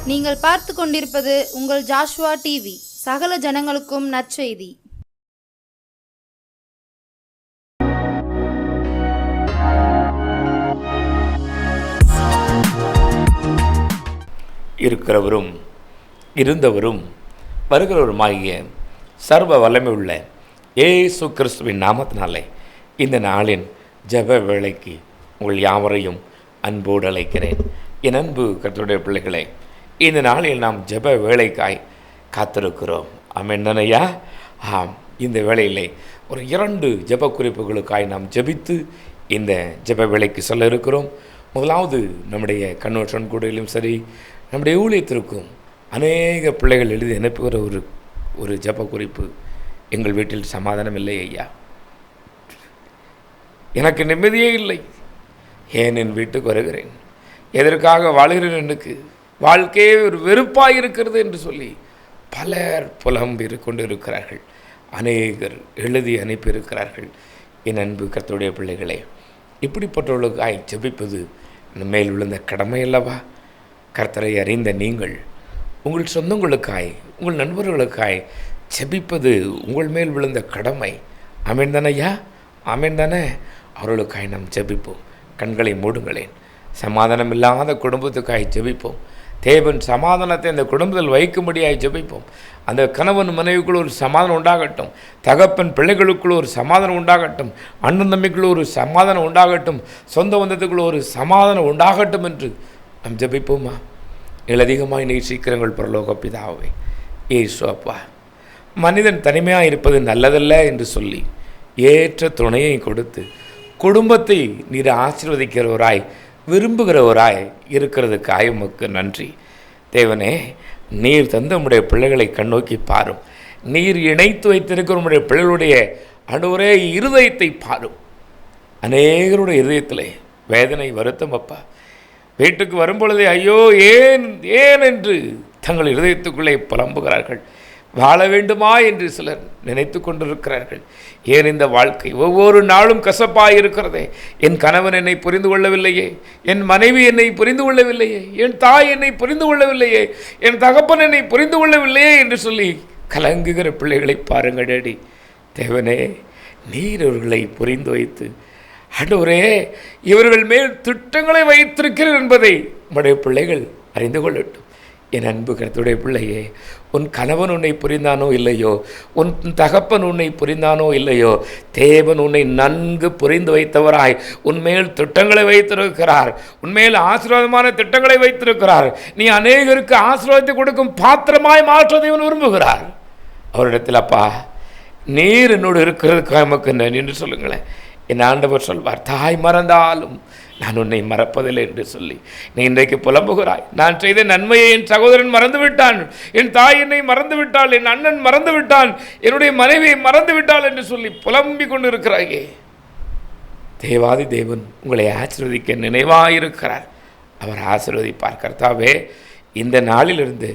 நீங்கள் பார்த்து கொண்டிருப்பது உங்கள் ஜாஷுவா டிவி. சகல ஜனங்களுக்கும் நற்செய்தி. இருக்கிறவரும் இருந்தவரும் வருகிறவருமாகிய சர்வ வல்லமை உள்ள இயேசு கிறிஸ்துவின் நாமத்தினாலே இந்த நாளின் ஜெப வேளைக்கு உங்கள் யாவரையும் அன்போடு அழைக்கிறேன். என் அன்பு கர்த்தருடைய பிள்ளைகளே, இந்த நாளில் நாம் ஜெப வேளைக்காய் காத்திருக்கிறோம். ஆமென் தானையா? ஆம். இந்த வேளையிலே ஒரு 2 ஜெப குறிப்புகளுக்காய் நாம் ஜெபித்து இந்த ஜெப வேளைக்கு சொல்ல இருக்கிறோம். முதலாவது, நம்முடைய கன்வர்ஷன் கூடையிலும் சரி, நம்முடைய ஊழியத்திற்கும் அநேக பிள்ளைகள் எழுதி அனுப்புகிற ஒரு ஜெப குறிப்பு, எங்கள் வீட்டில் சமாதானம் இல்லை ஐயா, எனக்கு நிம்மதியே இல்லை, ஏன் என் வீட்டுக்கு வருகிறேன், எதற்காக வாழ்கிறேன், எனக்கு வாழ்க்கையே ஒரு வெறுப்பாக இருக்கிறது என்று சொல்லி பலர் புலம்பி கொண்டு இருக்கிறார்கள். அநேகர் எழுதி அனுப்பியிருக்கிறார்கள். என் அன்பு கர்த்தருடைய பிள்ளைகளே, இப்படிப்பட்டவர்களுக்காய் ஜெபிப்பது மேல் விழுந்த கடமை அல்லவா? கர்த்தரை அறிந்த நீங்கள் உங்கள் சொந்தங்களுக்காய், உங்கள் நண்பர்களுக்காய் ஜெபிப்பது உங்கள் மேல் விழுந்த கடமை. ஆமென் தானையா? ஆமென் தானே? அவர்களுக்காய் நாம் ஜெபிப்போம். கண்களை மூடுங்களேன். சமாதானம் இல்லாத குடும்பத்துக்காய் ஜெபிப்போம். தேவன் சமாதானத்தை அந்த குடும்பத்தில் வைக்கும்படியாய் ஜெபிப்போம். அந்த கணவன் மனைவிக்குள்ள ஒரு சமாதானம் உண்டாகட்டும், தகப்பன் பிள்ளைகளுக்குள்ள ஒரு சமாதானம் உண்டாகட்டும், அண்ணன் தம்பிக்குள்ள ஒரு சமாதானம் உண்டாகட்டும், சொந்த பந்தத்துக்குள்ள ஒரு சமாதானம் உண்டாகட்டும் என்று நாம் ஜெபிப்போமா? அதிகமாய் நேசிக்கிறங்கள் பரலோக பிதாவே, இயேசு அப்பா, மனிதன் தனிமையாக இருப்பது நல்லதல்ல என்று சொல்லி ஏற்ற துணையை கொடுத்து குடும்பத்தை நீர் ஆசீர்வதிக்கிறவராய் விரும்புகிறவராய் இருக்கிறதுக்காய் உமக்கு நன்றி. தேவனே, நீர் தந்த உம்முடைய பிள்ளைகளை கண்ணோக்கி பாரும். நீர் இணைத்து வைத்திருக்கிற உம்முடைய பிள்ளைகளுடைய அன்றுவரே இருதயத்தை பாரும். அநேகருடைய இருதயத்திலே வேதனை, வருத்தம் அப்பா. வீட்டுக்கு வரும்பொழுதே ஐயோ ஏன் ஏன் என்று தங்கள் இருதயத்துக்குள்ளே புலம்புகிறார்கள். வாழ வேண்டுமா என்று சிலர் நினைத்து கொண்டிருக்கிறார்கள். ஏன் இந்த வாழ்க்கை ஒவ்வொரு நாளும் கசப்பாக இருக்கிறதே, என் கணவன் என்னை புரிந்து கொள்ளவில்லையே, என் மனைவி என்னை புரிந்து கொள்ளவில்லையே, என் தாய் என்னை புரிந்து கொள்ளவில்லையே, என் தகப்பன் என்னை புரிந்து கொள்ளவில்லையே என்று சொல்லி கலங்குகிற பிள்ளைகளை பாருங்கள் அடி. தேவனே, நீர் இவர்களை புரிந்து வைத்து ஆண்டவரே இவர்கள் மேல் திட்டங்களை வைத்திருக்கிறேன் என்பதை உம்முடைய பிள்ளைகள் அறிந்து கொள்ளட்டும். என் அன்பு கர்த்தருடைய பிள்ளையே, உன் கணவன் உன்னை புரிந்தானோ இல்லையோ, உன் தகப்பன் உன்னை புரிந்தானோ இல்லையோ, தேவன் உன்னை நன்கு புரிந்து வைத்தவராய் உன்மேல் திட்டங்களை வைத்திருக்கிறார். உன்மேல் ஆசீர்வாதமான திட்டங்களை வைத்திருக்கிறார். நீ அநேகருக்கு ஆசீர்வாதத்தை கொடுக்கும் பாத்திரமாய் மாற்ற தேவன் விரும்புகிறார். அவரிடத்தில் அப்பா, நீர் என்னோடு இருக்கிறதுக்காக நமக்கு நன்றி என்று சொல்லுங்களேன். என் ஆண்டவர் சொல்வார், தாய் மறந்தாலும் நான் உன்னை மறப்பதில்லை என்று சொல்லி நீ இன்றைக்கு புலம்புகிறாய். நான் செய்த நன்மையை என் சகோதரன் மறந்து விட்டான், என் தாய் என்னை மறந்து விட்டாள், என் அண்ணன் மறந்து விட்டான், என்னுடைய மனைவியை மறந்து விட்டாள் என்று சொல்லி புலம்பிக் கொண்டு இருக்கிறாயே. தேவாதி தேவன் உங்களை ஆசீர்வதிக்க நினைவாயிருக்கிறார். அவர் ஆசீர்வதிப்பார். கர்த்தாவே, இந்த நாளிலிருந்து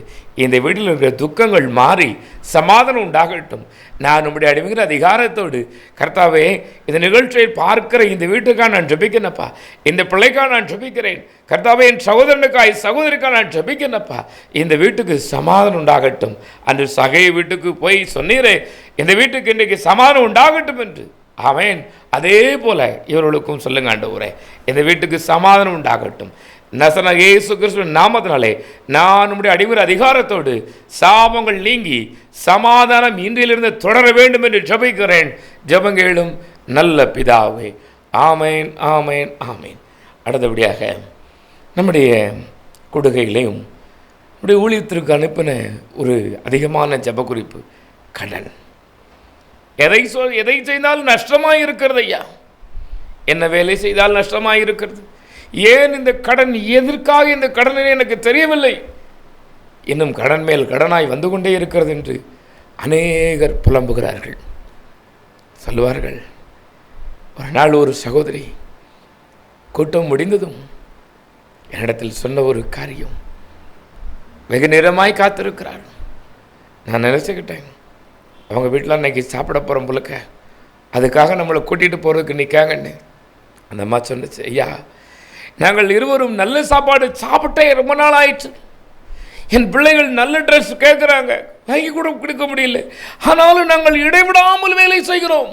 இந்த வீட்டில் இருக்கிற துக்கங்கள் மாறி சமாதானம் உண்டாகட்டும். நான் உம்முடைய அடிமைகிற அதிகாரத்தோடு கர்த்தாவே, இந்த நிகழ்ச்சியை பார்க்கிற இந்த வீட்டுக்காக நான் ஜெபிக்கிறேனப்பா, இந்த பிள்ளைக்காக நான் ஜெபிக்கிறேன் கர்த்தாவே, என் சகோதரனுக்காய் சகோதரிக்காக நான் ஜெபிக்கிறேனப்பா, இந்த வீட்டுக்கு சமாதானம் உண்டாகட்டும். அன்று சகை வீட்டுக்கு போய் சொன்னீரே, இந்த வீட்டுக்கு இன்றைக்கு சமாதானம் உண்டாகட்டும் என்று. ஆமென். அதே போல இவர்களுக்கும் சொல்லுங்க ஆண்டவரே, இந்த வீட்டுக்கு சமாதானம் உண்டாகட்டும். நசரேயனாகிய இயேசு கிறிஸ்துவின் நாமத்தினாலே நான் உம்முடைய அடிமை அதிகாரத்தோடு சாபங்கள் நீங்கி சமாதானம் இன்றிலிருந்து தொடர வேண்டும் என்று ஜெபிக்கிறேன். ஜெபங்கேளும் நல்ல பிதாவே. ஆமேன், ஆமேன், ஆமேன். அடுத்தபடியாக நம்முடைய கொடுகைகளையும் நம்முடைய ஊழியத்திற்கு அனுப்பின ஒரு அதிகமான ஜெப குறிப்பு, கடன். எதை செய்தாலும் நஷ்டமாக இருக்கிறது ஐயா. என்ன வேலை செய்தால் நஷ்டமாக இருக்கிறது. ஏன் இந்த கடன், எதற்காக இந்த கடனை எனக்கு தெரியவில்லை, இன்னும் கடன் மேல் கடனாய் வந்து கொண்டே இருக்கிறது என்று அநேகர் புலம்புகிறார்கள். சொல்லுவார்கள், ஒரு நாள் ஒரு சகோதரி கூட்டம் முடிந்ததும் என்னிடத்தில் சொன்ன ஒரு காரியம், வெகு நேரமாய் காத்திருக்கிறார். நான் நினச்சிக்கிட்டேன், அவங்க வீட்டில் அன்னைக்கு சாப்பிட போகிறோம் போலக்க, அதுக்காக நம்மளை கூட்டிகிட்டு போகிறதுக்கு நிற்காங்கன்னு. அந்த அம்மா சொன்னிச்சு, ஐயா, நாங்கள் இருவரும் நல்ல சாப்பாடு சாப்பிட்டே ரொம்ப நாள் ஆயிடுச்சு, என் பிள்ளைகள் நல்ல ட்ரெஸ் கேட்குறாங்க, வாங்கி கூட கொடுக்க முடியல. ஆனாலும் நாங்கள் இடைவிடாமல் வேலை செய்கிறோம்.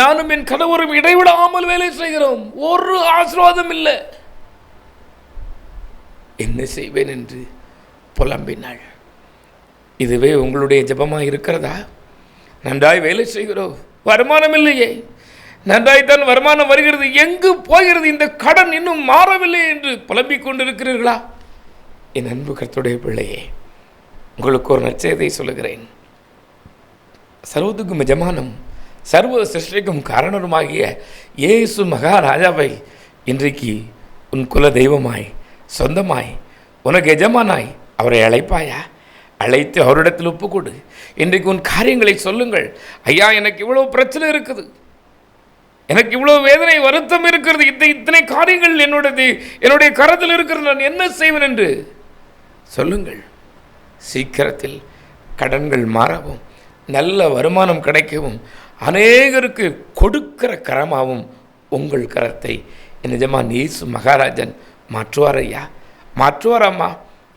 நானும் என் கணவரும் இடைவிடாமல் வேலை செய்கிறோம். ஒரு ஆசீர்வாதம் இல்லை. என்ன செய்வேன் என்று புலம்பினாள். இதுவே உங்களுடைய ஜெபமாக இருக்கிறதா? நன்றாய் வேலை செய்கிறோம், வருமானம் இல்லையே. நன்றாய்த்தான் வருமானம் வருகிறது, எங்கு போகிறது? இந்த கடன் இன்னும் மாறவில்லை என்று புலம்பிக் கொண்டிருக்கிறீர்களா? என் அன்பு கர்த்தருடைய பிள்ளையே, உங்களுக்கு ஒரு நற்செய்தியை சொல்லுகிறேன். சர்வத்துக்கும் எஜமானும் சர்வ சிருஷ்டிக்கும் காரணருமாகிய இயேசு மகாராஜாவை இன்றைக்கு உன் குல தெய்வமாய் சொந்தமாய் உனக்கு எஜமானாய் அவரை அழைப்பாயா? அழைத்து அவரிடத்தில் ஒப்புக்கொடு. இன்றைக்கு உன் காரியங்களை சொல்லுங்கள். ஐயா, எனக்கு இவ்வளோ பிரச்சனை இருக்குது, எனக்கு இவ்வளோ வேதனை வருத்தம் இருக்கிறது, இத்தனை காரியங்கள் என்னுடைய கரத்தில் இருக்கிறது, நான் என்ன செய்வேன் என்று சொல்லுங்கள். சீக்கிரத்தில் கடன்கள் மாறவும், நல்ல வருமானம் கிடைக்கவும், அநேகருக்கு கொடுக்கிற கரமாகவும் உங்கள் கரத்தை என் எஜமான் இயேசு மகாராஜன் மாற்றுவார். ஐயா, மாற்றுவாராம்மா.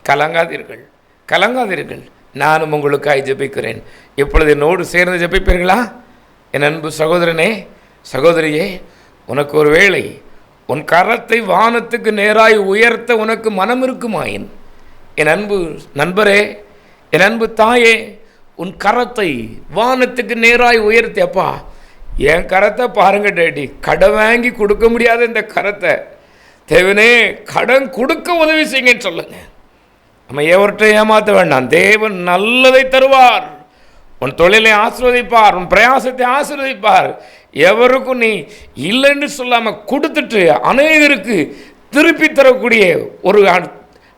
கலங்காதீர்கள், கலங்காதீர்கள். நானும் உங்களுக்காய் ஜெபிக்கிறேன். இப்பொழுது என்னோடு சேர்ந்து ஜெபிப்பீர்களா? என் அன்பு சகோதரனே, சகோதரியே, உனக்கு ஒரு வேளை உன் கரத்தை வானத்துக்கு நேராய் உயர்த்த உனக்கு மனம் இருக்குமாயின், என் அன்பு நண்பரே, என் அன்பு தாயே, உன் கரத்தை வானத்துக்கு நேராய் உயர்த்தி, அப்பா என் கரத்தை பாருங்க டேடி, கடன் வாங்கி கொடுக்க முடியாத இந்த கரத்தை தேவனே கடன் கொடுக்க உதவி செய்யுங்கன்னு சொல்லுங்க. நம்ம எவர்கிட்ட ஏமாற்ற வேண்டாம். தேவன் நல்லதை தருவார். உன் தொழிலை ஆசீர்வதிப்பார், உன் பிரயாசத்தை ஆசீர்வதிப்பார். எவருக்கும் நீ இல்லைன்னு சொல்லாமல் கொடுத்துட்டு அநேகருக்கு திருப்பி தரக்கூடிய ஒரு,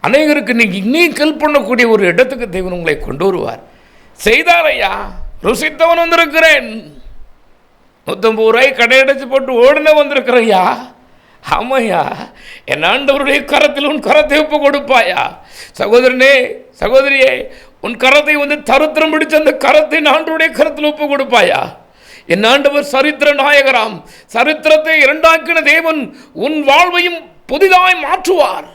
அநேகருக்கு நீ ஹெல்ப் பண்ணக்கூடிய ஒரு இடத்துக்கு தேவன் உங்களை கொண்டு வருவார். செய்தார் ஐயா, ருசித்தவன் வந்திருக்கிறேன். 150 ரூபாய் கடையடைச்சு போட்டு ஓடுன வந்திருக்கிறேன் ஐயா. ஆமையா, என் ஆண்டவருடைய கரத்தில் உன் கரத்தை ஒப்பு கொடுப்பாயா? சகோதரனே, சகோதரியே, உன் கரத்தை தருத்திரம் பிடிச்ச அந்த கரத்தை ஆண்டவருடைய கரத்தில் ஒப்பு கொடுப்பாயா? என் ஆண்டவர் சரித்திர நாயகராம். சரித்திரத்தை இரண்டாக்கின தேவன் உன் வாழ்வையும் புதிதாய் மாற்றுவார்.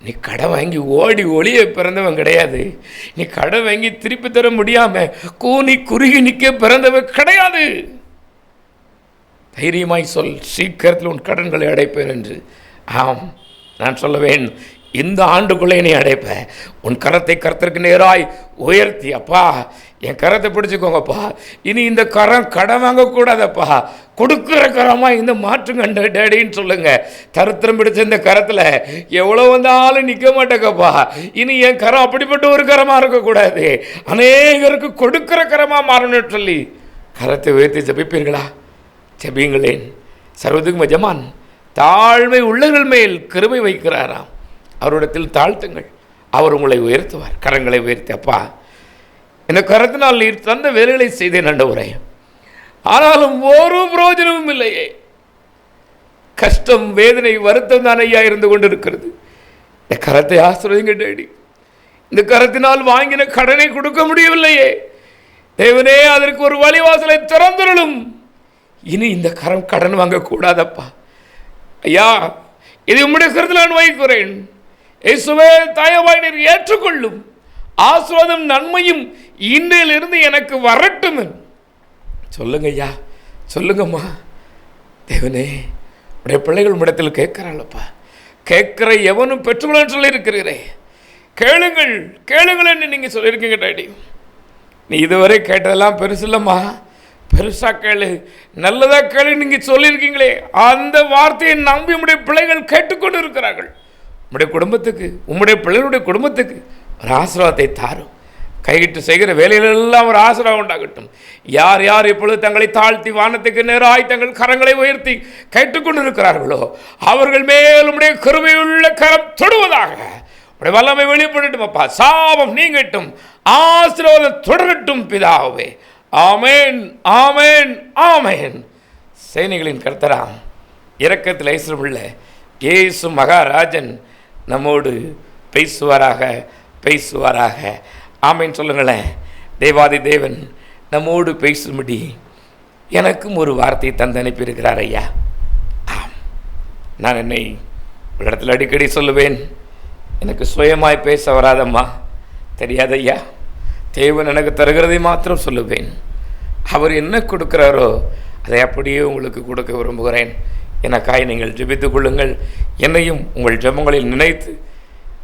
நீ கடை வாங்கி ஓடி ஒளிய பிறந்தவன் கிடையாது. நீ கடை வாங்கி திருப்பி தர முடியாம கூனி குறுகி நிற்க பிறந்தவன் கிடையாது. தைரியமாய் சொல், சீக்கிரத்தில் உன் கடன்களை அடைப்பேன் என்று. ஆம், நான் சொல்லுவேன், இந்த ஆண்டுக்குள்ளே நீ அடைப்ப. உன் கரத்தை கர்த்தருக்கு நேராய் உயர்த்தி, அப்பா என் கரத்தை பிடிச்சிக்கோங்கப்பா, இனி இந்த கரம் கடன் வாங்கக்கூடாதப்பா, கொடுக்குற கரமாக இந்த மாற்றுங்க டேடின்னு சொல்லுங்க. தருத்திரம் பிடிச்ச இந்த கரத்தில் எவ்வளோ வந்தாலும் நிற்க மாட்டேங்கப்பா. இனி என் கரம் அப்படிப்பட்ட ஒரு கரமாக இருக்கக்கூடாது, அநேகருக்கு கொடுக்குற கரமாக மாறணும்னு சொல்லி கரத்தை உயர்த்தி ஜபிப்பீர்களா? ஜபியுங்களேன். சர்வத்துக்கும் எஜமான் தாழ்மை உள்ளவர்கள் மேல் கிருபை வைக்கிறாராம். அவரிடத்தில் தாழ்த்துங்கள், அவர் உங்களை உயர்த்துவார். கரங்களை உயர்த்தி, அப்பா இந்த கரத்தினால் நீர் தந்த வேலைகளை செய்தேன் ஆண்டவரே, ஆனாலும் ஒரு பிரயோஜனமும் இல்லையே. கஷ்டம், வேதனை, வருத்தம் தான் ஐயா இருந்து கொண்டு இருக்கிறது. இந்த கரத்தை ஆசீர்வதிங்க டேடி. இந்த கரத்தினால் வாங்கின கடனை கொடுக்க முடியவில்லையே தேவனே, அதற்கு ஒரு வழிவாசலை திறந்துள்ளும். இனி இந்த கரம் கடன் வாங்கக்கூடாதப்பா ஐயா. இதை உம்முடைய கருத்தில் நான் வைக்கிறேன். இயேசுவே, தாயவாய் நீர் ஏற்றுக்கொள்ளும். ஆசீர்வாதம் நன்மையும் இன்றையிலிருந்து எனக்கு வரட்டும் சொல்லுங்க ஐயா, சொல்லுங்கம்மா. தேவனே, உடைய பிள்ளைகள் இடத்தில் கேட்கிறாளப்பா. கேட்கிற எவனும் பெற்றுக்கொள்ளன்னு சொல்லியிருக்கிறீரே. கேளுங்கள், கேளுங்கள் என்று நீங்கள் சொல்லியிருக்கீங்க டாடி. நீ இதுவரை கேட்டதெல்லாம் பெருசு இல்லைம்மா, பெருசாக கேளு, நல்லதாக கேளு நீங்கள் சொல்லியிருக்கீங்களே. அந்த வார்த்தையை நம்பி உம்முடைய பிள்ளைகள் கேட்டுக்கொண்டு இருக்கிறார்கள். உம்முடைய குடும்பத்துக்கு, உம்முடைய பிள்ளைகளுடைய குடும்பத்துக்கு ஒரு ஆசீர்வாதத்தை தாரும். கையிட்டு செய்கிற வேலையிலெல்லாம் ஒரு ஆசீர்வாதம் உண்டாகட்டும். யார் யார் இப்பொழுது தங்களை தாழ்த்தி வானத்துக்கு நேராய் தங்கள் கரங்களை உயர்த்தி கேட்டுக்கொண்டு இருக்கிறார்களோ அவர்கள் மேல் உம்முடைய கிருபையுள்ள கரம் தொடுவதாக. உடைய வல்லமை வெளிப்படட்டும் அப்பா. சாபம் நீங்கட்டும், ஆசீர்வாதம் தொடரட்டும் பிதாவே. ஆமேன், ஆமேன், ஆமேன். சேனைகளின் கர்த்தராம், இரக்கத்தில் ஐஸ்வரமுள்ள இயேசு மகாராஜன் நம்மோடு பேசுவாராக, பேசுவாராக. ஆமேன் சொல்லுங்களேன். தேவாதி தேவன் நம்மோடு பேசும்படி எனக்கும் ஒரு வார்த்தையை தந்து அனுப்பியிருக்கிறார் ஐயா. ஆம், நான் என்னை ஒரு இடத்துல அடிக்கடி சொல்லுவேன், எனக்கு சுயமாய் பேச வராதம்மா, தெரியாதையா. தேவன் எனக்கு தருகிறதை மாத்திரம் சொல்லுவேன். அவர் என்ன கொடுக்குறாரோ அதை அப்படியே உங்களுக்கு கொடுக்க விரும்புகிறேன். எனக்காய் நீங்கள் ஜெபித்துக் கொள்ளுங்கள். என்னையும் உங்கள் ஜெபங்களில் நினைத்து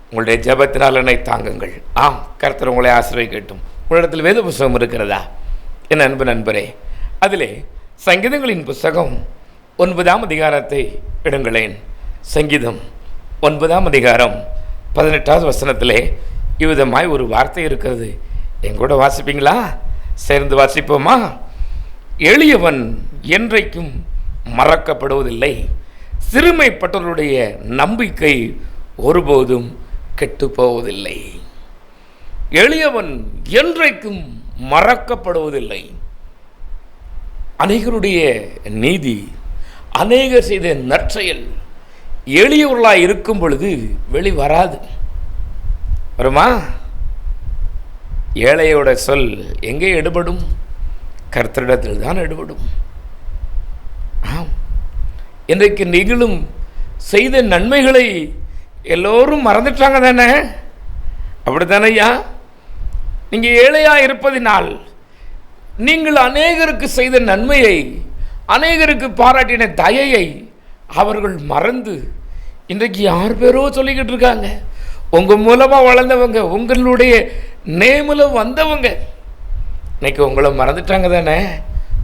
உங்களுடைய ஜெபத்தினால் என்னை தாங்குங்கள். ஆம், கர்த்தர் உங்களை ஆசீர்வதிக்கட்டும். உங்களிடத்தில் வேத புஸ்தகம் இருக்கிறதா என் அன்பு நண்பரே? அதிலே சங்கீதங்களின் புஸ்தகம் 9ஆம் அதிகாரத்தை எடுங்களேன். சங்கீதம் 9ஆம் அதிகாரம் 18வது வசனத்திலே இவ்விதமாய் ஒரு வார்த்தை இருக்கிறது. எங்கூட வாசிப்பீங்களா? சேர்ந்து வாசிப்போமா? எளியவன் என்றைக்கும் மறக்கப்படுவதில்லை, சிறுமைப்பட்டவருடைய நம்பிக்கை ஒருபோதும் கெட்டு போவதில்லை. எளியவன் என்றைக்கும் மறக்கப்படுவதில்லை. அநேகருடைய நீதி, அநேகர் செய்த நற்செயல் எளியவர்களாக இருக்கும் பொழுது வெளிவராது. வருமா? ஏழையோட சொல் எங்கே எடுபடும்? கர்த்தரிடத்தில் தான் எடுபடும். ஆம், இன்றைக்கு நீங்களும் செய்த நன்மைகளை எல்லோரும் மறந்துட்டாங்க தானே? அப்படி தானையா? நீங்கள் ஏழையாக இருப்பதினால் நீங்கள் அநேகருக்கு செய்த நன்மையை, அநேகருக்கு பாராட்டின தயையை அவர்கள் மறந்து இன்றைக்கு யார் பேரோ சொல்லிக்கிட்டு இருக்காங்க. உங்கள் மூலமாக வளர்ந்தவங்க, உங்களுடைய நேமில் வந்தவங்க இன்னைக்கு உங்களை மறந்துட்டாங்க தானே?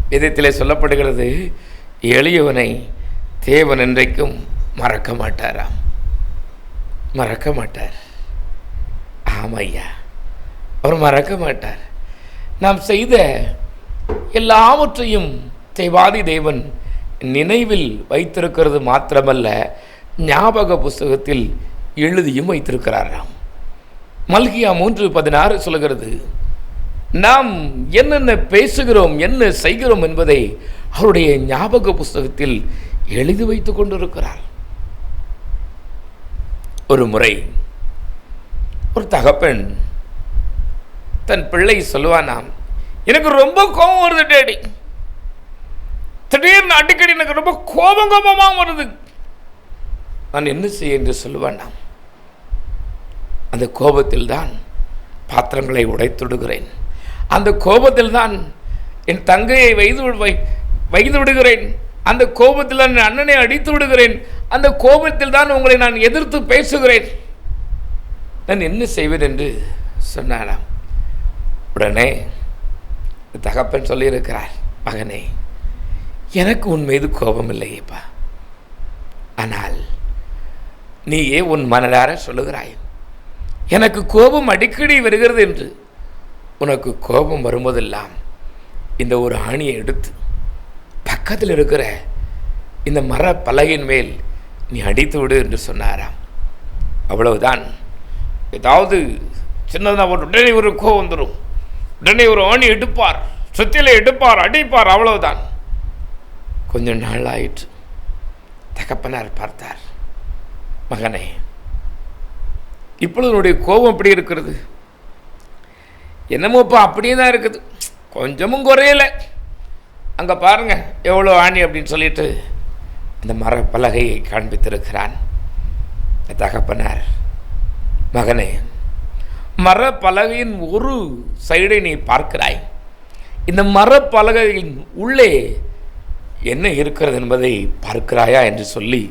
வேதத்திலே சொல்லப்படுகிறது, எளியவனை தேவன் என்றைக்கும் மறக்க மாட்டாராம். மறக்க மாட்டார். ஆமையா, அவர் மறக்க மாட்டார். நாம் செய்த எல்லாவற்றையும் தேவாதி தேவன் நினைவில் வைத்திருக்கிறது மாத்திரமல்ல, ஞாபக புஸ்தகத்தில் எழுதியும் வைத்திருக்கிறாராம். மல்கியா 3:16 சொல்கிறது, நாம் என்னென்ன பேசுகிறோம், என்ன செய்கிறோம் என்பதை அவருடைய ஞாபக புஸ்தகத்தில் எழுதி வைத்துக் கொண்டிருக்கிறார். ஒரு முறை ஒரு தகப்பன் தன் பிள்ளை சொல்லுவானாம், எனக்கு ரொம்ப கோபம் வருது டேடி, திடீர்னு அடிக்கடி எனக்கு ரொம்ப கோபமாக வருது, நான் என்ன செய்ய என்று சொல்லுவானாம். அந்த கோபத்தில் தான் பாத்திரங்களை உடைத்துடுகிறேன், அந்த கோபத்தில் தான் என் தங்கையை வைத்து விடுகிறேன், அந்த கோபத்தில் தான் என் அண்ணனை அடித்து விடுகிறேன், அந்த கோபத்தில் தான் உங்களை நான் எதிர்த்து பேசுகிறேன், நான் என்ன செய்வேன் என்று சொன்னானாம். உடனே தகப்பன் சொல்லியிருக்கிறார், மகனே, எனக்கு உன் மீது கோபம் இல்லையேப்பா, ஆனால் நீயே உன் மனதார சொல்லுகிறாய் எனக்கு கோபம் அடிக்கடி வருகிறது என்று. உனக்கு கோபம் வரும்போதெல்லாம் இந்த ஒரு ஆணியை எடுத்து பக்கத்தில் இருக்கிற இந்த மர பலகையின் மேல் நீ அடித்து விடு என்று சொன்னாராம். அவ்வளவுதான். ஏதாவது சின்னதாக உடனே ஒரு கோபம் வந்துடும், உடனே ஒரு ஆணி எடுப்பார், சுத்தியில எடுப்பார், அடிப்பார், அவ்வளவுதான். கொஞ்ச நாள் ஆயிற்று. தகப்பனார் பார்த்தார், மகனே, இப்பொழுது உன்னுடைய கோபம் எப்படி இருக்கிறது? என்னமோப்பா அப்படியே தான் இருக்குது, கொஞ்சமும் குறையலை, அங்கே பாருங்க எவ்வளோ ஆணி அப்படின்னு சொல்லிட்டு அந்த மர பலகையை காண்பித்திருக்கிறான். தகப்பனார், மகனே, மர பலகையின் ஒரு சைடை நீ பார்க்கிறாய், இந்த மர பலகையின் உள்ளே என்ன இருக்கிறது என்பதை பார்க்கிறாயா என்று சொல்லி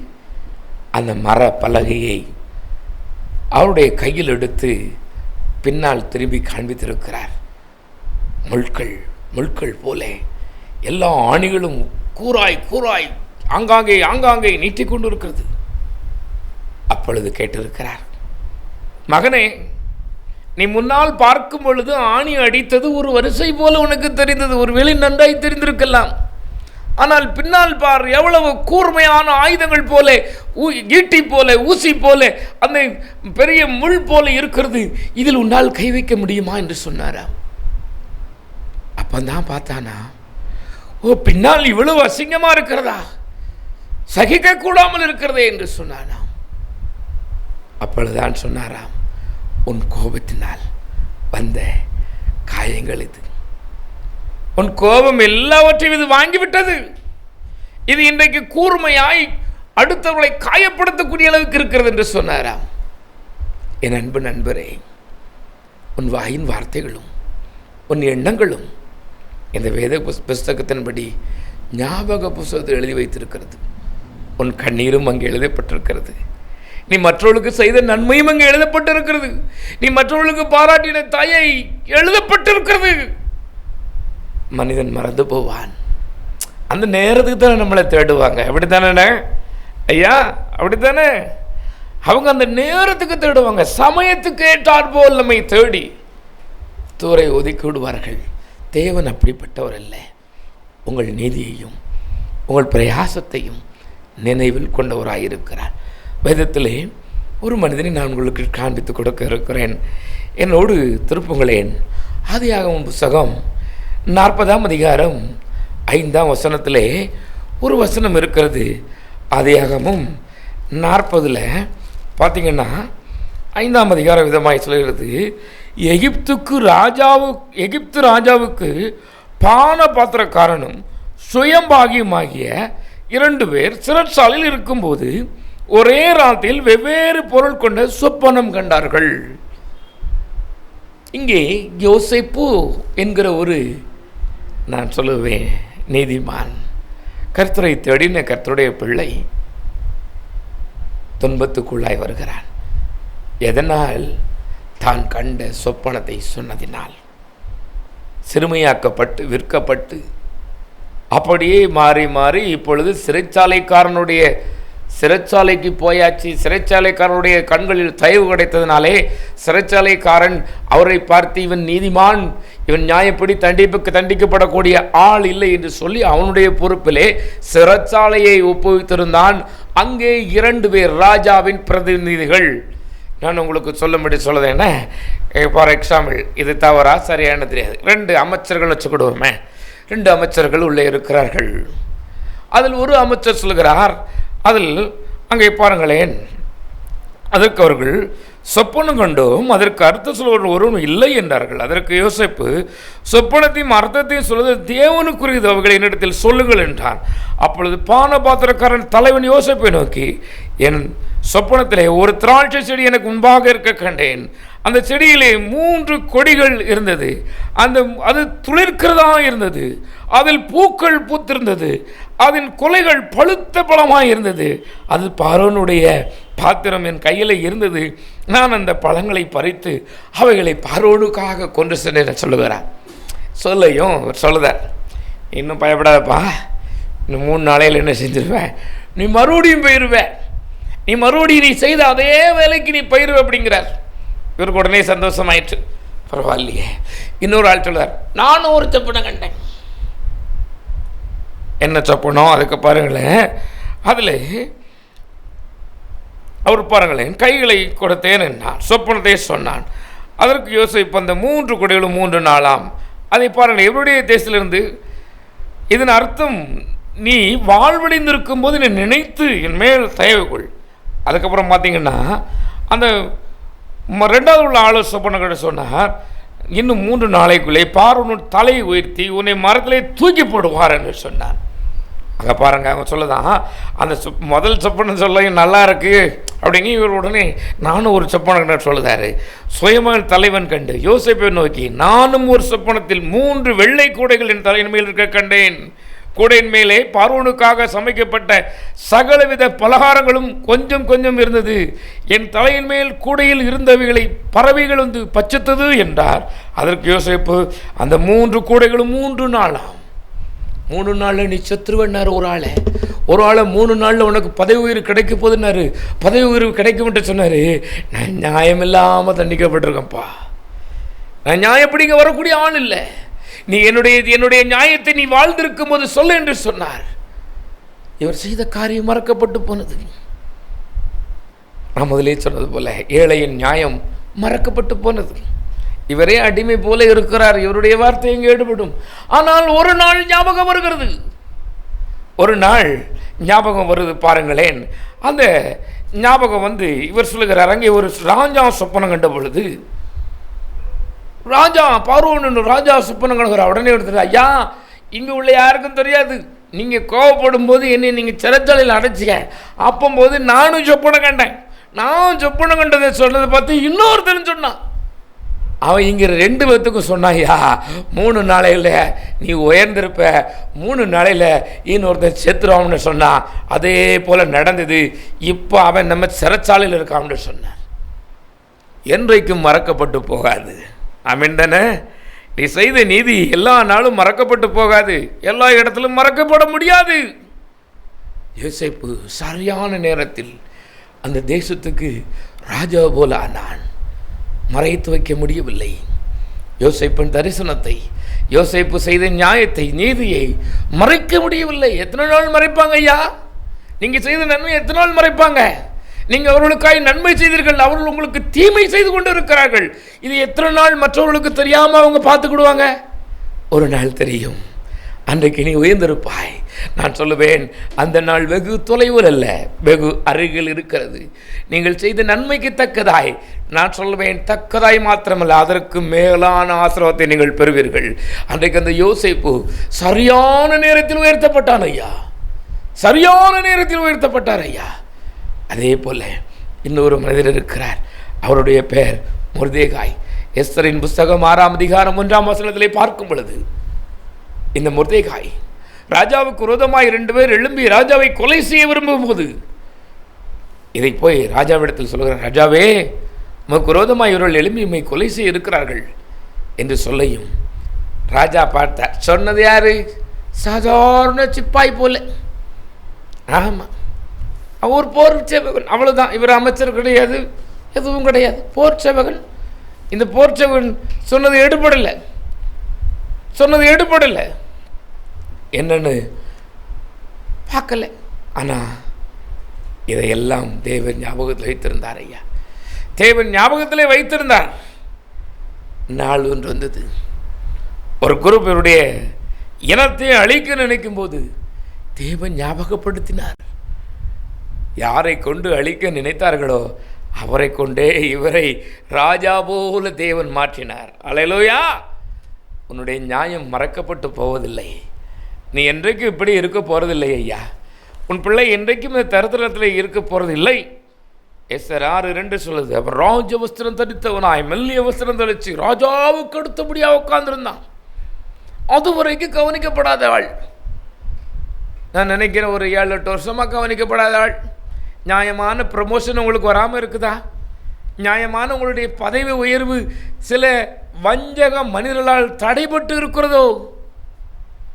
அந்த மர பலகையை அவருடைய கையில் எடுத்து பின்னால் திரும்பி காண்பித்திருக்கிறார். முள்கள் முள்கள் போல எல்லா ஆணிகளும் கூராய் கூராய் ஆங்காங்கே ஆங்காங்கே நீட்டிக்கொண்டு இருக்கிறது. அப்பொழுது கேட்டிருக்கிறார், மகனே, நீ முன்னால் பார்க்கும் பொழுது ஆணி அடித்தது ஒரு வரிசை போல உனக்கு தெரிந்தது, ஒரு வெளி நன்றாய் தெரிந்திருக்கலாம். ஆனால் பின்னால் பார், எவ்வளவு கூர்மையான ஆயுதங்கள் போல, ஈட்டி போல, ஊசி போல, அந்த பெரிய முள் போல இருக்கிறது, இதில் உன்னால் கை வைக்க முடியுமா என்று சொன்னாராம். அப்பந்தான் பார்த்தானா, ஓ, பின்னால் இவ்வளவு அசிங்கமா இருக்கிறதா, சகிக்க கூடாமல் இருக்கிறதே என்று சொன்னானாம். அப்பொழுதுதான் சொன்னாராம், உன் கோபத்தினால் வந்த காயங்கள் இது, உன் கோபம் எல்லாவற்றையும் இது வாங்கிவிட்டது, இது இன்றைக்கு கூர்மையாய் அடுத்தவர்களை காயப்படுத்தக்கூடிய அளவுக்கு இருக்கிறது என்று சொன்னாராம். என் அன்பு நண்பரே, உன் வாயின் வார்த்தைகளும் உன் எண்ணங்களும் இந்த வேத புஸ்தகத்தின்படி ஞாபக புஸ்தகத்தில் எழுதி வைத்திருக்கிறது. உன் கண்ணீரும் அங்கே எழுதப்பட்டிருக்கிறது. நீ மற்றவர்களுக்கு செய்த நன்மையும் அங்கே எழுதப்பட்டிருக்கிறது. நீ மற்றவர்களுக்கு பாராட்டின தாயை எழுதப்பட்டிருக்கிறது. மனிதன் மறந்து போவான். அந்த நேரத்துக்கு தானே நம்மளை தேடுவாங்க. அப்படித்தானே ஐயா? அப்படித்தானே? அவங்க அந்த நேரத்துக்கு தேடுவாங்க. சமயத்துக்கு ஏற்றாற் போல் நம்மை தேடி தூரை ஒதுக்கி விடுவார்கள். தேவன் அப்படிப்பட்டவர் அல்ல. உங்கள் நீதியையும் உங்கள் பிரயாசத்தையும் நினைவில் கொண்டவராயிருக்கிறார். வேதத்திலே ஒரு மனிதனை நான் உங்களுக்கு காண்பித்து கொடுக்க இருக்கிறேன். என்னோடு திருப்புங்களேன். ஆதியாகமம் புஸ்தகம் 40ஆம் அதிகாரம் 5ஆம் வசனத்திலே ஒரு வசனம் இருக்கிறது. ஆதியாகமம் 40 பார்த்தீங்கன்னா 5ஆம் அதிகாரம் விதமாய் சொல்கிறது, எகிப்து ராஜாவுக்கு பான பாத்திரக்காரனும் சுயம்பாகியுமாகிய 2 பேர் சிறைச்சாலையில் இருக்கும்போது ஒரே ராத்தில் வெவ்வேறு பொருள் கொண்ட சொப்பனம் கண்டார்கள். இங்கே யோசேப்பு என்கிற ஒரு, நான் சொல்லுவேன், நீதிமான், கர்த்தரை தேடின கர்த்தருடைய பிள்ளை துன்பத்துக்குள்ளாய் வருகிறான். எதனால்? தான் கண்ட சொப்பனத்தை சொன்னதினால். சிறுமையாக்கப்பட்டு விற்கப்பட்டு அப்படியே மாறி மாறி இப்பொழுது சிறைச்சாலைக்கு போயாச்சு. சிறைச்சாலைக்காரனுடைய கண்களில் தயவு கிடைத்ததினாலே சிறைச்சாலைக்காரன் அவரை பார்த்து இவன் நீதிமான், இவன் நியாயப்படி தண்டிக்கப்படக்கூடிய ஆள் இல்லை என்று சொல்லி அவனுடைய பொறுப்பிலே சிறைச்சாலையை ஒப்புவித்திருந்தான். அங்கே 2 பேர் ராஜாவின் பிரதிநிதிகள். நான் உங்களுக்கு சொல்லுது என்ன, ஃபார் எக்ஸாம்பிள், இது தவறா சரியான தெரியாது, 2 அமைச்சர்கள் வச்சுக்கிடுவோமே. 2 அமைச்சர்கள் உள்ளே இருக்கிறார்கள். அதில் ஒரு அமைச்சர் சொல்கிறார், அதில் அங்கே பாருங்களேன், அதற்கு அவர்கள் சொப்பனம் கண்டோம், அதற்கு அர்த்தம் சொல்வது ஒருவன் இல்லை என்றார்கள். அதற்கு யோசேப்பு, சொப்பனத்தையும் அர்த்தத்தையும் சொல்வது தேவனுக்குரியது, அவர்களை என்னிடத்தில் சொல்லுங்கள் என்றான். அப்பொழுது பானபாத்திரக்காரன் தலைவன் யோசேப்பை நோக்கி, என் சொப்பனத்திலே ஒரு திராட்சை செடி எனக்கு முன்பாக இருக்க கண்டேன். அந்த செடியிலே 3 கொடிகள் இருந்தது. அது துளிர்க்கிறதா இருந்தது. அதில் பூக்கள் பூத்திருந்தது. அதன் கொலைகள் பழுத்த பழமாய் இருந்தது. அது பார்வோனுடைய பாத்திரம் என் கையில் இருந்தது. நான் அந்த பழங்களை பறித்து அவைகளை பார்வோனுக்காக கொண்டு சென்றேன் சொல்லுகிறார். சொல்லுதார், இன்னும் பயப்படாதப்பா, இன்னும் 3 நாளையில் என்ன செஞ்சிருவேன், நீ மறுபடியும் போயிடுவேன், நீ மறுபடியும் நீ செய்த அதே வேலைக்கு நீ போயிடுவே அப்படிங்கிறார். இவருக்கு உடனே சந்தோஷமாயிற்று. பரவாயில்லையே. இன்னொரு ஆள் சொல்றார், நானும் ஒரு சொப்பனம் கண்டேன். என்ன சொப்பனம்? அதுக்கு பாருங்களேன், அதில் அவர் பாருங்களேன், கைகளை கொடுத்தேன் என்றான், சொப்பனத்தை சொன்னான். அதற்கு யோசிப்பு, அந்த 3 கொடிகளும் 3 நாளாம். அதை பாருங்கள், எவருடைய தேசத்திலிருந்து, இதன் அர்த்தம் நீ வாழ்வடைந்திருக்கும் போது நீ நினைத்து என் மேல் தயவுகொள். அதுக்கப்புறம் பார்த்தீங்கன்னா அந்த 2வது உள்ள சொப்பனங்களை சொன்னார், இன்னும் 3 நாளைக்குள்ளே பார்வோன் தலையை உயர்த்தி உன்னை மரத்திலே தூக்கி போடுவார் என்று சொன்னார். அங்கே பாருங்க, அவங்க சொல்லதான் அந்த முதல் சொப்பனம் சொல்ல நல்லா இருக்கு அப்படிங்க. இவர் உடனே நானும் ஒரு சொப்பனம் சொல்லுதாரு. சுயமாக தலைவன் கண்டு யோசேப்பை நோக்கி, நானும் ஒரு சொப்பனத்தில் 3 வெள்ளை கூடைகள் என் தலையின் மேல் இருக்க கண்டேன். கூடையின் மேலே பார்வோனுக்காக சமைக்கப்பட்ட சகலவித பலகாரங்களும் கொஞ்சம் கொஞ்சம் இருந்தது. என் தலையின் மேல் கூடையில் இருந்தவைகளை பறவைகள் வந்து பச்சித்தது என்றார். அதற்கு யோசேப்பு, அந்த 3 கூடைகளும் 3 நாளாம். 3 நாளில் நீ செத்துருவன்னாரு. ஒரு ஆளை 3 நாளில் உனக்கு பதவி உயிர் கிடைக்க போதுன்னாரு. பதவி உயிர் கிடைக்கும்ட்டு சொன்னார். நான் நியாயம் இல்லாமல் தண்டிக்கப்பட்டிருக்கேன்ப்பா. நான் நியாயப்படிங்க வரக்கூடிய ஆள் இல்லை. நீ என்னுடைய நியாயத்தை நீ வாழ்ந்திருக்கும் போது சொல்ல என்று சொன்னார். இவர் செய்த காரியம் மறக்கப்பட்டு போனது. நான் முதலே சொன்னது போல ஏழையின் நியாயம் மறக்கப்பட்டு போனது. இவரே அடிமை போல இருக்கிறார். இவருடைய வார்த்தை எங்கே ஈடுபடும்? ஆனால் ஒரு நாள் ஞாபகம் வருகிறது. ஒரு நாள் ஞாபகம் வருது பாருங்களேன். அந்த ஞாபகம் வந்து இவர் சொல்லுகிறார், அங்கே ஒரு ராஜா சொப்பனம் கண்ட பொழுது, ராஜா பார்வோன் ராஜா சொப்பனம் கண்டுகிறார். உடனே எடுத்துட்டு, ஐயா இங்கே உள்ள யாருக்கும் தெரியாது, நீங்கள் கோவப்படும் போது என்னை நீங்கள் சிறைச்சாலையில் அடைச்சிக்க, அப்போது நானும் சொப்பனம் கண்டேன். நான் சொப்பனம் கண்டதை சொன்னதை பார்த்து இன்னொருத்தன் சொன்னான். அவன் இங்கே 2 பேர்த்துக்கும் சொன்னாயா, 3 நாளையில் நீ உயர்ந்திருப்ப, 3 நாளையில் இன்னொருத்தன் செத்துருவான்னு சொன்னான். அதே போல் நடந்தது. இப்போ அவன் நம்ம சிறைச்சாலையில் இருக்கான்னு சொன்னான். என்றைக்கும் மறக்கப்பட்டு போகாது. ஆமென் தானே? நீ செய்த நீதி எல்லா நாளும் மறக்கப்பட்டு போகாது, எல்லா இடத்திலும் மறக்கப்பட முடியாது. யோசேப்பு சரியான நேரத்தில் அந்த தேசத்துக்கு ராஜா போல ஆனான். மறைத்து வைக்க முடியவில்லை. யோசேப்பின் தரிசனத்தை, யோசேப்பு செய்த நியாயத்தை, நீதியை மறைக்க முடியவில்லை. எத்தனை நாள் மறைப்பாங்க ஐயா? நீங்கள் செய்த நன்மை எத்தனை நாள் மறைப்பாங்க? நீங்கள் அவர்களுக்காய் நன்மை செய்தீர்கள், அவர்கள் உங்களுக்கு தீமை செய்து கொண்டு இருக்கிறார்கள். இது எத்தனை நாள் மற்றவர்களுக்கு தெரியாமல் அவங்க பார்த்துக்கிடுவாங்க? ஒரு நாள் தெரியும். அன்றைக்கு நீ உயர்ந்திருப்பாய். நான் சொல்லுவேன், அந்த நாள் வெகு தொலைவில் அல்ல, வெகு அருகில் இருக்கிறது. நீங்கள் செய்த நன்மைக்கு தக்கதாய், நான் சொல்லுவேன், தக்கதாய் மாத்திரமல்ல, அதற்கு மேலான ஆசீர்வாதத்தை நீங்கள் பெறுவீர்கள். அன்றைக்கு அந்த யோசேப்பு சரியான நேரத்தில் உயர்த்தப்பட்டான் ஐயா, சரியான நேரத்தில் உயர்த்தப்பட்டார் ஐயா. அதே போல இன்னொரு மனிதர் இருக்கிறார். அவருடைய பெயர் மொர்தெகாய். எஸ்தரின் புஸ்தகம் 6ஆம் அதிகாரம் 1ஆம் வசனத்திலே பார்க்கும் பொழுது, இந்த மொர்தெகாய் ராஜாவுக்கு விரோதமாய் 2 பேர் எழும்பி ராஜாவை கொலை செய்ய விரும்பும் போது இதை போய் ராஜாவிடத்தில் சொல்கிறார். ராஜாவே, உமக்கு விரோதமாய் இவர்கள் எழும்பி உம்மை கொலை செய்ய இருக்கிறார்கள் என்று சொல்லையும் ராஜா பார்த்தார். சொன்னது யாரு? சாதாரண சிப்பாய் போல. ஆமாம், அவர் போர் சேவகன், அவ்வளோதான். இவர் அமைச்சர் கிடையாது, எதுவும் கிடையாது, போர் சேவகன். இந்த போர் சேவகன் சொன்னது எடுபடலை, என்னன்னு பார்க்கல. ஆனால் இதையெல்லாம் தேவன் ஞாபகத்தில் வைத்திருந்தார் ஐயா, தேவன் ஞாபகத்திலே வைத்திருந்தார். நாள் ஒன்று வந்தது. ஒரு குரூப் இவருடைய இனத்தை அழிக்க நினைக்கும் போது தேவன் ஞாபகப்படுத்தினார். யாரை கொண்டு அழிக்க நினைத்தார்களோ அவரை கொண்டே இவரை ராஜா போல தேவன் மாற்றினார். அல்லேலூயா! உன்னுடைய நியாயம் மறக்கப்பட்டு போவதில்லை. நீ என்றைக்கும் இப்படி இருக்க போகிறதில்லை ஐயா. உன் பிள்ளை என்றைக்கும் இந்த தரித்திரத்தில் இருக்க போகிறதில்லை. எஸ்தர் 6:2 சொல்லுது, அவர் ராஜ வஸ்திரம் தரித்தவனாய் மெல்லிய வஸ்திரம் தரித்து ராஜாவுக்கு அடுத்தபடியாக உட்கார்ந்துருந்தான். அதுவரைக்கும் கவனிக்கப்படாத ஆள். நான் நினைக்கிறேன் ஒரு 7-8 வருஷமாக கவனிக்கப்படாத ஆள். நியாயமான ப்ரமோஷன் உங்களுக்கு வராமல் இருக்குதா? நியாயமான உங்களுடைய பதவி உயர்வு சில வஞ்சக மனிதர்களால் தடைபட்டு இருக்கிறதோ?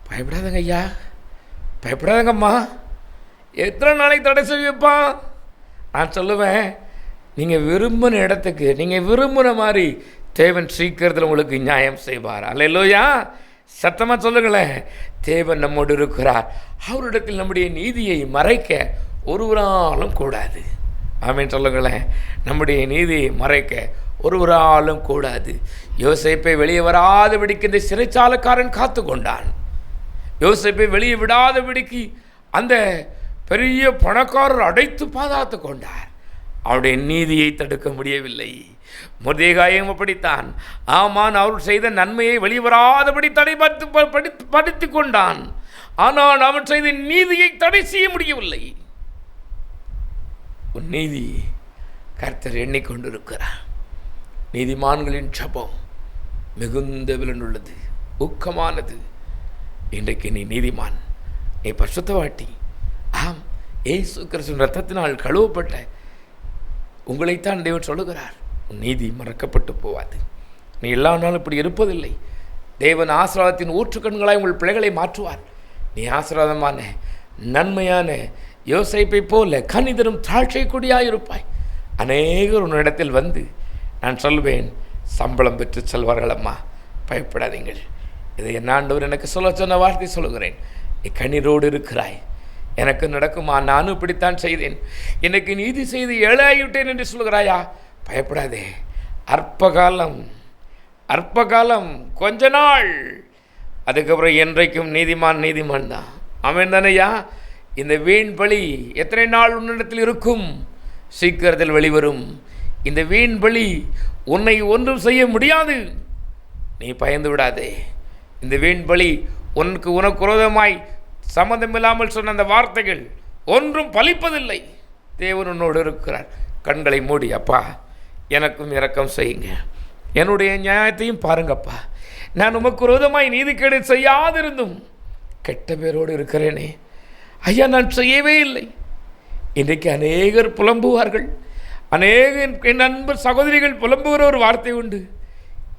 பயப்படாதங்க ஐயா, பயப்படாதங்கம்மா. எத்தனை நாளைக்கு தடை செய்யப்பான்? நான் சொல்லுவேன், நீங்கள் விரும்பின இடத்துக்கு, நீங்கள் விரும்பின மாதிரி தேவன் சீக்கிரத்தில் உங்களுக்கு நியாயம் செய்வார். அல்லேலூயா! சத்தமாக சொல்லுங்களேன். தேவன் நம்மோடு இருக்கிறார். அவரிடத்தில் நம்முடைய நீதியை மறைக்க ஒருவராலும் கூடாது. ஆமீன் சொல்லுங்களேன். நம்முடைய நீதியை மறைக்க ஒருவராலும் கூடாது. யோசேப்பை வெளியே வராதபடிக்கு இந்த சிறைச்சாலைக்காரன் காத்து கொண்டான். யோசேப்பை வெளியே விடாதபடிக்கு அந்த பெரிய பணக்காரர் அடைத்து பாதுகாத்து கொண்டார். அவருடைய நீதியை தடுக்க முடியவில்லை. மொர்தெகாயும் அப்படித்தான். ஆமான் அவர் செய்த நன்மையை வெளிவராதபடி படித்து கொண்டான். ஆனால் அவன் செய்த நீதியை தடை செய்ய முடியவில்லை. உன் நீதி கர்த்தர் எண்ணிக்கொண்டிருக்கிறார். நீதிமான்களின் ஜெபம் மிகுந்த விலனுள்ளது, ஊக்கமானது. இன்றைக்கு நீ நீதிமான், நீ பரிசுத்தவாட்டி. ஆம், இயேசு கிறிஸ்துவின் இரத்தத்தினால் கழுவப்பட்ட உங்களைத்தான் தேவன் சொல்லுகிறார். உன் நீதி மறக்கப்பட்டு போவாது. நீ எல்லா நாளும் இப்படி இருப்பதில்லை. தேவன் ஆசீர்வாதத்தின் ஊற்றுக்கண்களாய் உங்கள் பிள்ளைகளை மாற்றுவார். நீ ஆசீர்வாதமான நன்மையான யோசேப்பை போல கனிதரும் தாழ்ச்சை கொடியாக இருப்பாய். அநேகர் உன்னிடத்தில் வந்து நான் சொல்வேன், சம்பளம் பெற்று செல்வார்கள். அம்மா, பயப்படாதீங்கள். இதை என் ஆண்டவர் எனக்கு சொன்ன வார்த்தை சொல்லுகிறேன். நீ கண்ணீரோடு இருக்கிறாய். எனக்கு நடக்குமா? நானும் இப்படித்தான் செய்தேன். எனக்கு நீதி செய்து ஏழையாகிவிட்டேன் என்று சொல்கிறாயா? பயப்படாதே. அற்பகாலம், கொஞ்ச நாள். அதுக்கப்புறம் என்றைக்கும் நீதிமான் தான். ஆமென் தானையா? இந்த வீண் பலி எத்தனை நாள் உன்னிடத்தில் இருக்கும்? சீக்கிரத்தில் வெளிவரும். இந்த வீண் பலி உன்னை ஒன்றும் செய்ய முடியாது. நீ பயந்து விடாதே. இந்த வீண் பலி உனக்கு விரோதமாய் சம்மந்தமில்லாமல் சொன்ன அந்த வார்த்தைகள் ஒன்றும் பலிப்பதில்லை. தேவன் உன்னோடு இருக்கிறார். கண்களை மூடி, அப்பா எனக்கும் இரக்கம் செய்யுங்க, என்னுடைய நியாயத்தையும் பாருங்கப்பா, நான் உமக்கு விரோதமாய் நீதிக்கேடு செய்யாதிருந்தும் கெட்ட பேரோடு இருக்கிறேனே ஐயா, நான் செய்யவே இல்லை. இன்றைக்கு அநேகர் புலம்புவார்கள், அநேக என் அன்பு சகோதரிகள் புலம்புகிற ஒரு வார்த்தை உண்டு,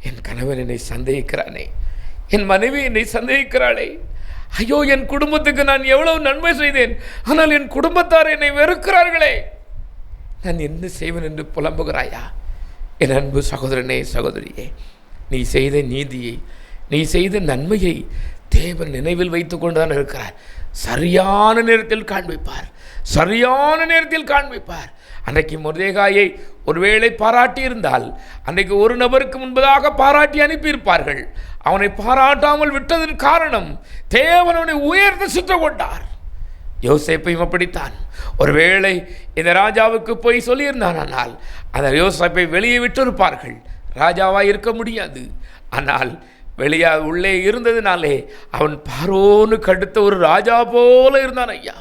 என் கணவன் என்னை சந்தேகிக்கிறானே, என் மனைவி என்னை சந்தேகிக்கிறாளே, ஐயோ என் குடும்பத்துக்கு நான் எவ்வளவு நன்மை செய்தேன், ஆனால் என் குடும்பத்தார் என்னை வெறுக்கிறார்களே, நான் என்ன செய்வேன் என்று புலம்புகிறாயா? என் அன்பு சகோதரனே சகோதரியே, நீ செய்த நீதியை, நீ செய்த நன்மையை தேவன் நினைவில் வைத்து கொண்டு தான் இருக்கிறார். சரியான நேரத்தில் காண்பிப்பார், சரியான நேரத்தில் காண்பிப்பார். அன்றைக்கு மொர்தெகாயை ஒருவேளை பாராட்டி இருந்தால் அன்றைக்கு ஒரு நபருக்கு முன்பதாக பாராட்டி அனுப்பியிருப்பார்கள். அவனை பாராட்டாமல் விட்டதன் காரணம் தேவன் அவனை உயர்ந்து சுற்ற கொண்டார். யோசேப்பையும் அப்படித்தான். ஒருவேளை இந்த ராஜாவுக்கு போய் சொல்லியிருந்தானால் அந்த யோசேப்பை வெளியே விட்டிருப்பார்கள், ராஜாவாக இருக்க முடியாது. ஆனால் உள்ளே இருந்ததினாலே அவன் பார்வோனுக்கு அடுத்த ஒரு ராஜா போல இருந்தான். ஐயா,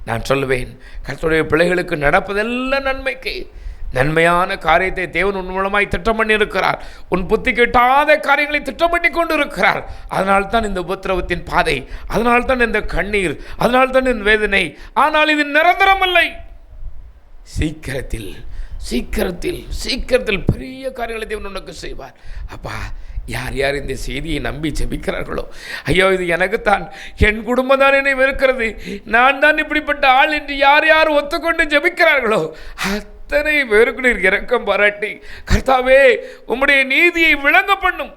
நான் சொல்லுவேன், கர்த்தருடைய பிள்ளைகளுக்கு நடப்பதெல்லாம் நன்மைக்கு. நன்மையான காரியத்தை தேவன் உன் மூலமாய் திட்டம் பண்ணி இருக்கிறார். உன் புத்தி கெட்டாத காரியங்களை திட்டம் பண்ணி கொண்டு இருக்கிறார். அதனால்தான் இந்த உபத்திரவத்தின் பாதை, அதனால்தான் இந்த கண்ணீர், அதனால்தான் இந்த வேதனை. ஆனால் இது நிரந்தரமில்லை. சீக்கிரத்தில் சீக்கிரத்தில் சீக்கிரத்தில் பெரிய காரியங்களை தேவன் உனக்கு செய்வார். அப்பா, யார் யார் இந்த செய்தியை நம்பி ஜெபிக்கிறார்களோ, ஐயோ இது எனக்குத்தான், என் குடும்பம் தான் என்னை வெறுக்கிறது, நான் தான் இப்படிப்பட்ட ஆள் என்று யார் யார் ஒத்துக்கொண்டு ஜெபிக்கிறார்களோ அத்தனை பேருக்கு நீர் இரக்கம் பாராட்டி, கர்த்தாவே உம்முடைய நீதியை விளங்க பண்ணும்.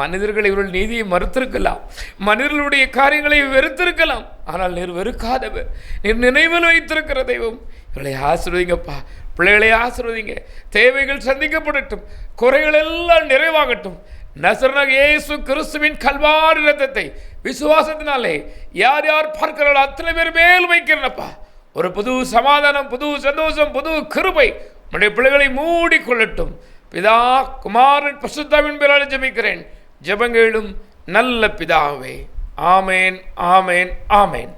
மனிதர்கள் இவர்கள் நீதியை மறுத்திருக்கலாம், மனிதர்களுடைய காரியங்களை வெறுத்திருக்கலாம், ஆனால் நீர் வெறுக்காதவர், நீர் நினைவில் வைத்திருக்கிற தெய்வம். இவர்களை ஆசீர்வதிங்கப்பா, பிள்ளைகளை ஆசீர்வதிங்க, தேவைகள் சந்திக்கப்படட்டும், குறைகள் எல்லாம் நிறைவாகட்டும். நசரேயனாகிய இயேசு கிறிஸ்துவின் கல்வாரி இரத்தத்தை விசுவாசத்தினாலே யார் யார் பார்க்கிறார்களோ அத்தனை பேர் மேல் வைக்கிறனப்பா. ஒரு புது சமாதானம், புது சந்தோஷம், புது கிருபை நம்முடைய பிள்ளைகளை மூடிக்கொள்ளட்டும். பிதா, குமாரன், பரிசுத்தாவின் பேரால் ஜெபிக்கிறேன், ஜெபங்களும் நல்ல பிதாவே. ஆமேன், ஆமேன், ஆமேன்.